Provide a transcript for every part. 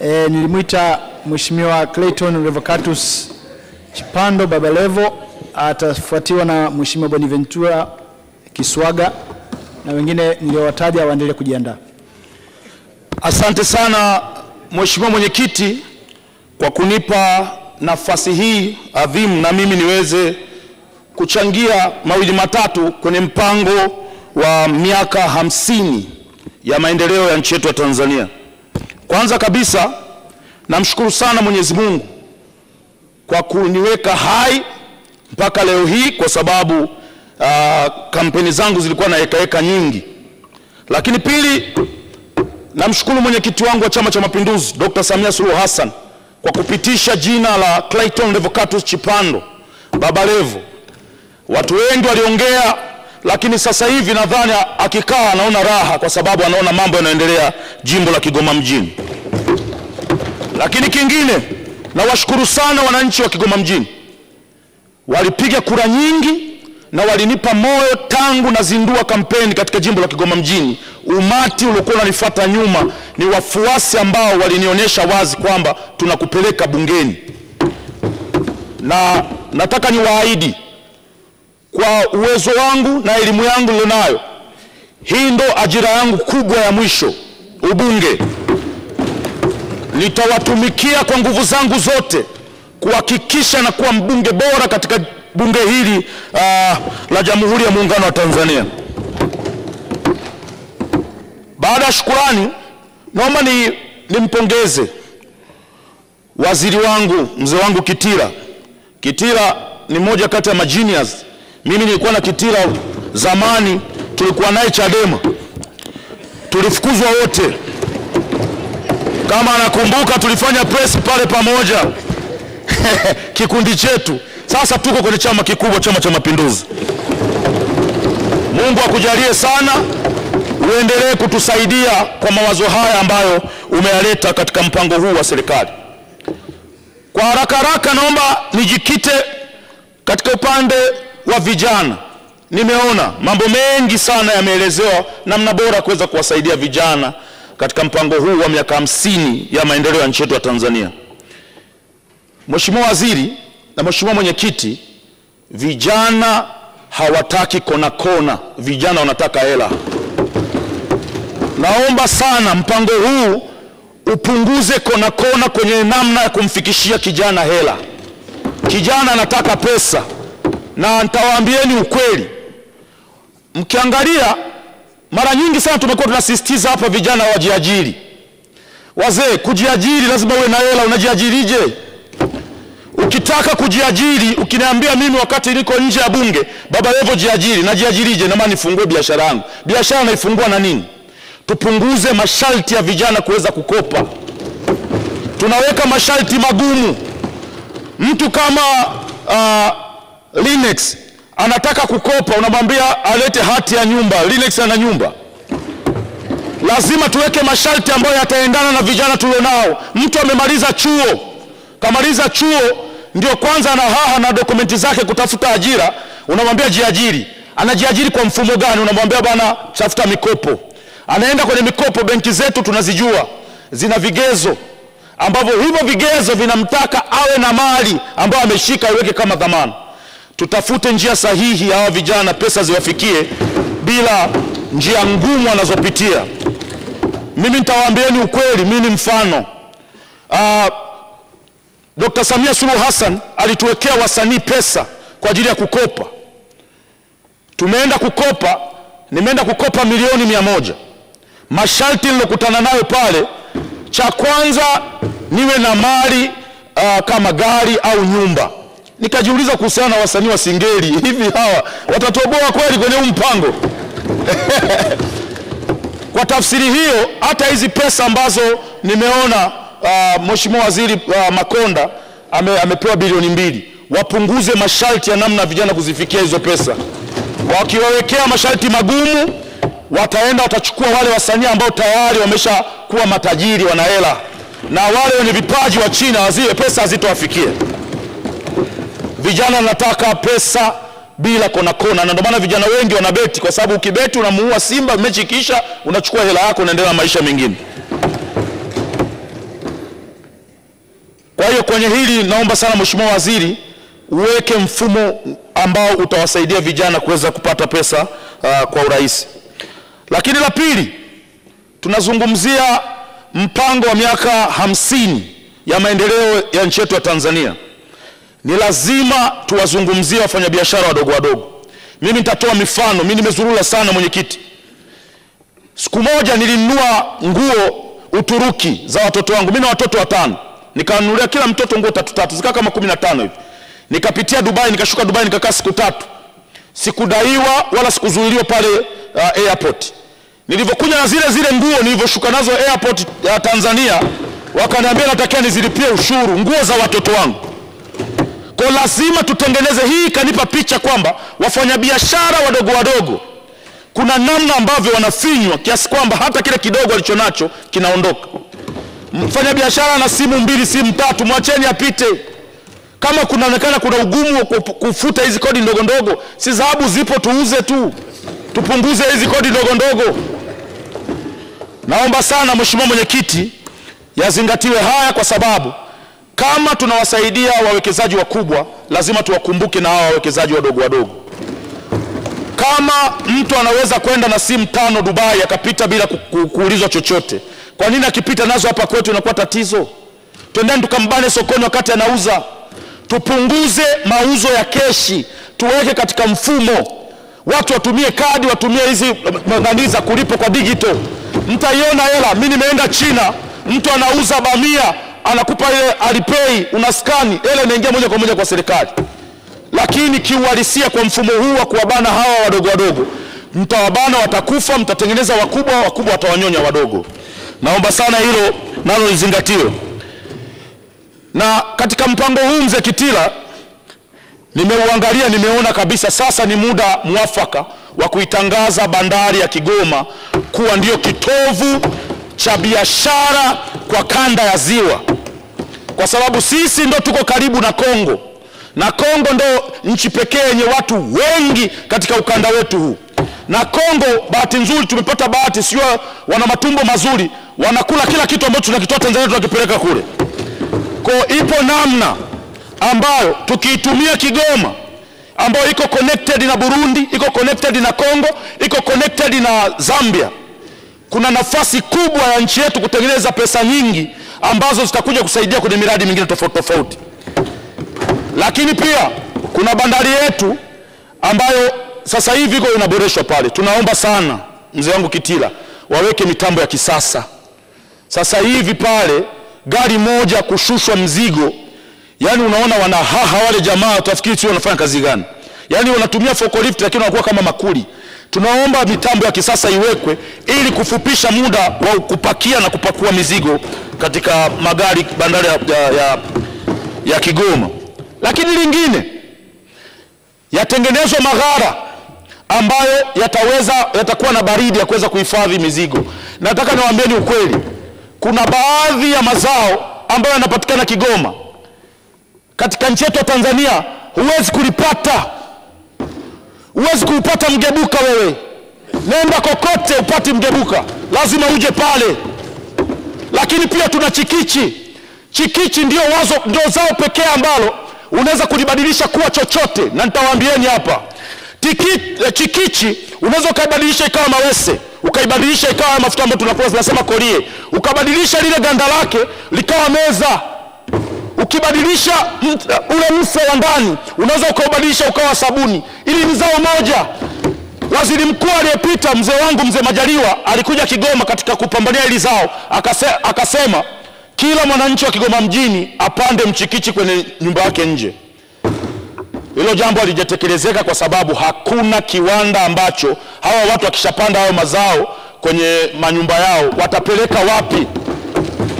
Nilimwita Mheshimiwa Clayton Revocatus Chipando Baba Levo, atafuatiwa na Mheshimiwa Bonaventura Kiswaga na wengine niliowataja waendelee kujiandaa. Asante sana Mheshimiwa Mwenyekiti kwa kunipa nafasi hii adhimu na mimi niweze kuchangia mawili matatu kwenye mpango wa miaka 50 ya maendeleo ya nchi yetu ya Tanzania. Kwanza kabisa namshukuru sana Mwenyezi Mungu kwa kuniweka hai mpaka leo hii, kwa sababu kampeni zangu zilikuwa na heka nyingi. Lakini pili, namshukuru mwenyekiti wangu wa Chama cha Mapinduzi Dr. Samia Suluhu Hassan kwa kupitisha jina la Clayton Revocatus Chipando Baba Levo. Watu wengi waliongea, lakini sasa hivi nadhani akikaa anaona raha, kwa sababu anaona mambo yanaendelea jimbo la Kigoma mjini. Lakini kingine, nawashukuru sana wananchi wa Kigoma mjini. Walipiga kura nyingi na walinipa moyo tangu nazindua kampeni katika jimbo la Kigoma mjini. Umati uliokuwa unanifuata nyuma ni wafuasi ambao walinionyesha wazi kwamba tunakupeleka bungeni. Na nataka niwaahidi kwa uwezo wangu na elimu yangu nilionayo, hii ndo ajira yangu kubwa ya mwisho, ubunge. Nitawatumikia kwa nguvu zangu zote kuhakikisha na kuwa mbunge bora katika bunge hili la Jamhuri ya Muungano wa Tanzania. Baada ya shukrani, naomba nimpongeze waziri wangu, mzee wangu Kitila. Kitila ni mmoja kati ya magenius. Mimi nilikuwa na Kitila zamani, tulikuwa naye Chadema, tulifukuzwa wote. Kama anakumbuka, tulifanya press pale pamoja kikundi chetu. Sasa tuko kwenye chama kikubwa, Chama cha Mapinduzi. Mungu akujalie sana, uendelee kutusaidia kwa mawazo haya ambayo umeyaleta katika mpango huu wa serikali. Kwa haraka naomba nijikite katika upande wa vijana. Nimeona mambo mengi sana yameelezewa namna bora kuweza kuwasaidia vijana katika mpango huu wa miaka 50 ya maendeleo ya nchi yetu ya Tanzania. Mheshimiwa Waziri na Mheshimiwa Mwenyekiti, vijana hawataki kona, vijana wanataka hela. Naomba sana mpango huu upunguze kona kwenye namna ya kumfikishia kijana hela. Kijana anataka pesa, na nitawaambieni ukweli. Mkiangalia mara nyingi sana tumekuwa tunasisitiza hapa vijana wajiajiri. Wazee, kujiajiri lazima uwe na hela. Unajiajirije? Ukitaka kujiajiri, ukiniambia mimi wakati niko nje ya bunge, Baba Levo jiajiri, najiajirije? Na maana nifungue biashara yangu. Biashara naifungua na nini? Tupunguze masharti ya vijana kuweza kukopa. Tunaweka masharti magumu. Mtu kama Linex anataka kukopa, unamwambia alete hati ya nyumba. Linex ana nyumba. Lazima tuweke masharti ambayo yataendana na vijana tulionao. Mtu amemaliza chuo, kamaliza chuo, ndio kwanza anahaha na dokumenti zake kutafuta ajira, unamwambia jiajiri. Anajiajiri kwa mfumo gani? Unamwambia bwana tafuta mikopo. Anaenda kwenye mikopo. Benki zetu tunazijua, zina vigezo ambavyo hivyo vigezo vinamtaka awe na mali ambayo ameshika iweke kama dhamana. Tutafute njia sahihi ya hawa vijana, pesa ziwafikie bila njia ngumu wanazopitia. Mimi nitawaambieni ukweli, mimi ni mfano. Dr. Samia Suluhu Hassan alituwekea wasanii pesa kwa ajili ya kukopa. Tumeenda kukopa, nimeenda kukopa milioni 100. Masharti nilokutana nayo pale, cha kwanza niwe na mali kama gari au nyumba. Nikajiuliza kuhusiana na wasanii wa Singeli, hivi hawa watatoboa kweli kwenye huu mpango? Kwa tafsiri hiyo, hata hizi pesa ambazo nimeona Mheshimiwa Waziri Makonda amepewa bilioni 2, wapunguze masharti ya namna vijana kuzifikia hizo pesa. Wakiwawekea masharti magumu, watachukua wale wasanii ambao tayari wamesha kuwa matajiri, wana hela, na wale wenye vipaji wa China waziwe pesa hazitowafikie. Vijana wanataka pesa bila kona, na ndio maana vijana wengi wanabeti, kwa sababu ukibeti unamuua Simba, mechi kisha unachukua hela yako unaendelea na maisha mengine. kwenye hili naomba sana Mheshimiwa Waziri uweke mfumo ambao utawasaidia vijana kuweza kupata pesa kwa urahisi. Lakini la pili, tunazungumzia mpango wa miaka 50 ya maendeleo ya nchi yetu ya Tanzania. Ni lazima tuwazungumzie wafanyabiashara wadogo wadogo. Mimi nitatoa mifano. Mimi nimezurura sana mwenyekiti. Siku moja nilinunua nguo Uturuki za watoto wangu. Mimi na watoto 5. Nikanunulia kila mtoto nguo 3 zika kama 15 hivi. Nikapitia Dubai, nikashuka Dubai, nikakaa siku 3. Sikudaiwa wala sikuzuiliwa pale airport. Nilivyokuja na zile nguo nilivyoshuka nazo airport ya Tanzania, wakaniambia natakia nizilipie ushuru, nguo za watoto wangu. Kwa lazima tutengeneze hii. Kanipa picha kwamba wafanyabiashara wadogo wadogo kuna namna ambavyo wanafinywa kiasi kwamba hata kile kidogo alichonacho kinaondoka. Mfanyabiashara na simu 2, simu 3, mwacheni apite. Kama kunaonekana kuna ugumu wa kufuta hizi kodi ndogo ndogo, si dhahabu zipo, tuuze tu, tupunguze hizi kodi ndogo ndogo. Naomba sana Mheshimiwa Mwenyekiti yazingatiwe haya, kwa sababu kama tunawasaidia wawekezaji wakubwa, lazima tuwakumbuke na hawa wawekezaji wadogo wadogo. Kama mtu anaweza kwenda na simu 5 Dubai akapita bila kuulizwa chochote, kwa nini akipita nazo hapa kwetu inakuwa tatizo? Twendeni tukambane sokoni wakati anauza. Tupunguze mauzo ya keshi, tuweke katika mfumo. Watu watumie kadi, watumie hizi nani za kulipo kwa digital. Mtaiona hela. Mimi nimeenda China, mtu anauza bamia, anakupa ile Alipay, unaskani, hela inaingia moja kwa moja kwa serikali. Lakini kiuhalisia kwa mfumo huu wa kuwabana hawa wadogo wadogo, mtawabana, watakufa, mtatengeneza wakubwa, wakubwa watawanyonya wadogo. Naomba sana hilo nalo lizingatiwe. Na katika mpango huu Mzee Kitila nimeuangalia, nimeona kabisa sasa ni muda mwafaka wa kuitangaza bandari ya Kigoma kuwa ndio kitovu cha biashara kwa kanda ya Ziwa, kwa sababu sisi ndo tuko karibu na Kongo, na Kongo ndo nchi pekee yenye watu wengi katika ukanda wetu huu. Na Kongo, bahati nzuri, tumepata bahati, sio wana matumbo mazuri, wanakula kila kitu ambacho tunakitoa Tanzania tunakipeleka kule. Kwa ipo namna ambayo tukiitumia Kigoma, ambayo iko connected na Burundi, iko connected na Kongo, iko connected na Zambia, kuna nafasi kubwa ya nchi yetu kutengeneza pesa nyingi ambazo zitakuja kusaidia kwenye miradi mingine tofauti tofauti. Lakini pia kuna bandari yetu ambayo sasa hivi iko inaboreshwa pale. Tunaomba sana mzee wangu Kitila waweke mitambo ya kisasa. Sasa hivi pale gari moja kushushwa mzigo, yani unaona wanahaha wale jamaa, utafikiri sio wanafanya kazi gani. Yani wanatumia forklift lakini wanakuwa kama makuli. Tunaomba mitambo ya kisasa iwekwe ili kufupisha muda wa kupakia na kupakua mizigo katika magari bandari ya Kigoma. Lakini lingine, yatengenezwe maghara ambayo yatakuwa na baridi ya kuweza kuhifadhi mizigo. Nataka niwaambieni ukweli, kuna baadhi ya mazao ambayo yanapatikana Kigoma katika nchi yetu ya Tanzania huwezi kulipata. Huwezi kuupata mgebuka wewe. Nenda kokote upati mgebuka, lazima uje pale. Lakini pia tuna chikichi. Chikichi ndio zao pekee ambalo unaweza kulibadilisha kuwa chochote, na nitawaambieni hapa. Chikichi unaweza ukabadilisha ikawa mawese, ukaibadilisha ikawa mafuta ambayo tunapoa tunasema kolie, ukabadilisha lile ganda lake likawa meza, ukibadilisha ule mfe wa ndani unaweza ukabadilisha ukawa sabuni. Ili ni zao moja. Waziri mkuu aliyepita mzee wangu mzee Majaliwa alikuja Kigoma katika kupambania hili zao, akasema kila mwananchi wa Kigoma mjini apande mchikichi kwenye nyumba yake nje. Hilo jambo halijatekelezeka kwa sababu hakuna kiwanda ambacho hawa watu wakishapanda hao mazao kwenye manyumba yao watapeleka wapi?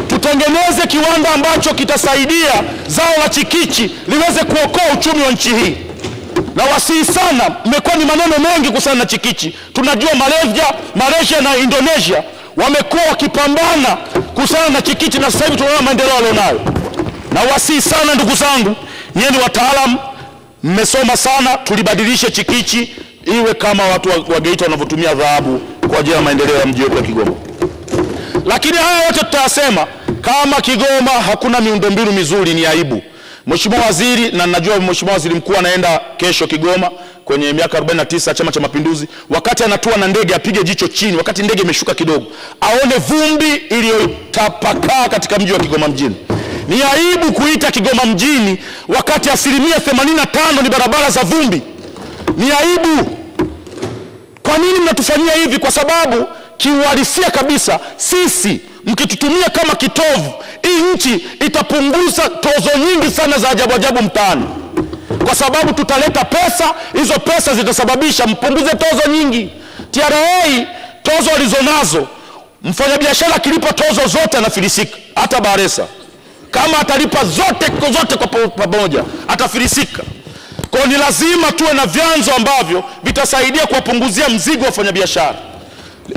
Tutengeneze kiwanda ambacho kitasaidia zao la chikichi liweze kuokoa uchumi wa nchi hii. Na wasihi sana, mmekuwa ni maneno mengi kuhusiana na chikichi. Tunajua Malaysia na Indonesia wamekuwa wakipambana kuhusiana na chikichi, na sasa hivi tunaona maendeleo walionayo. Na wasihi sana ndugu zangu, nyinyi ni wataalamu, mmesoma sana, tulibadilishe chikichi iwe kama watu wa Geita wanavyotumia dhahabu kwa ajili ya maendeleo ya mji wetu wa Kigoma. Lakini haya yote tutayasema Kama Kigoma hakuna miundombinu mizuri ni aibu. Mheshimiwa Waziri, na najua Mheshimiwa Waziri Mkuu anaenda kesho Kigoma kwenye miaka 49 Chama cha Mapinduzi, wakati anatua na ndege apige jicho chini, wakati ndege imeshuka kidogo, aone vumbi iliyotapakaa katika mji wa Kigoma mjini. Ni aibu kuita Kigoma mjini wakati 85% ni barabara za vumbi. Ni aibu. Kwa nini mnatufanyia hivi? Kwa sababu kiuhalisia kabisa, sisi mkitutumia kama kitovu, hii nchi itapunguza tozo nyingi sana za ajabu ajabu mtaani, kwa sababu tutaleta pesa, hizo pesa zitasababisha mpunguze tozo nyingi. TRA tozo walizonazo, mfanyabiashara akilipa tozo zote anafilisika. Hata Baresa kama atalipa zote kwa pamoja atafilisika. Kwa ni lazima tuwe na vyanzo ambavyo vitasaidia kuwapunguzia mzigo wa wafanyabiashara.